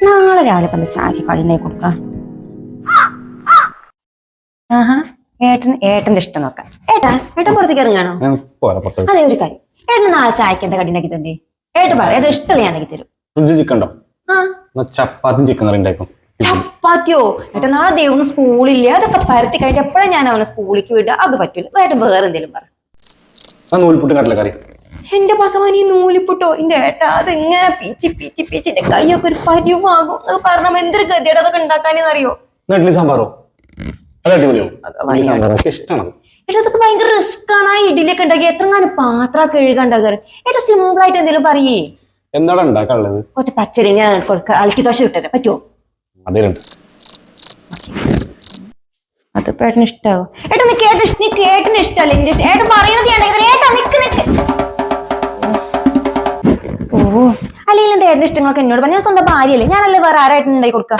നാളെ രാവിലെ പന്ത് ചായക്ക് കടിണ്ടായി കൊടുക്ക. ആഹാ ഏട്ടന്റെ ഇഷ്ടം നോക്കാം. ഏട്ടൻ പുറത്തേക്ക് ഇറങ്ങാണോ? അതെ, ഒരു കാര്യം, ഏട്ടന് നാളെ ചായക്ക് എന്താ കടിണ്ടാക്കി തന്നെ? ഏട്ടൻ പറ, ഏട്ടൻ ഇഷ്ടമുള്ള ഞാൻ ഉണ്ടാക്കി തരും. ചപ്പാത്തിയും ചിക്കൻ കറി ഉണ്ടാക്കും. ചപ്പാത്തിയോ? ഏട്ടൻ നാളെ ദൈവം സ്കൂളില്ലേ, അതൊക്കെ പരത്തി കഴിഞ്ഞിട്ട് എപ്പോഴാണ് ഞാൻ അവനെ സ്കൂളിലേക്ക് വിടുക? അത് പറ്റൂല. ഏട്ടൻ വേറെ എന്തെങ്കിലും പറ. നൂൽപുട്ടും കടലക്കറി. എന്റെ ഭഗവാനി, നൂലിപ്പുട്ടോ? എന്റെ ഏട്ടാ, അത് ഇങ്ങനെ പീച്ചി പീച്ചി പീച്ചി എന്റെ കൈയൊക്കെ ഒരു പരിവാകും. അത് പറഞ്ഞ എന്തൊരു ഗതിയുടെ അതൊക്കെ ഉണ്ടാക്കാനെന്ന് അറിയോ? ഇഡ്ഡലി സാമ്പാറോ? അത് അടിപൊളിയോ? ഇഷ്ടമാണ്. ഏട്ടാ, അതൊക്കെ ഭയങ്കര റിസ്ക് ആണ്. ആ ഇഡ്ഡലിയൊക്കെ ഉണ്ടാക്കി എത്രങ്ങാനും പാത്രം കഴുകാണ്ടാകാറ്. ഏട്ടാ, സിമ്പിൾ ആയിട്ട് എന്തെങ്കിലും പറയേ. എന്താണ് ഉണ്ടാക്കാനുള്ളത്? കുറച്ച് പച്ചരി ഞാൻ അലക്കി ദോശ ഇട്ടേ പറ്റുമോ? അതിലുണ്ട്. അതിപ്പോ ഏട്ടന് ഇഷ്ടാവോ? ഏട്ടാ, നീ കേട്ടിന് ഇഷ്ടല്ലേ? ഏട്ടൻ പറയണത് ഓ, അല്ലെങ്കിൽ എന്റെ ഏട്ടന്റെ ഇഷ്ടങ്ങളൊക്കെ എന്നോട് പറഞ്ഞ സ്വന്തം ഭാര്യയല്ലേ, ഞാനല്ലേ വേറെ ആരായിട്ട് ഉണ്ടായി കൊടുക്കാം.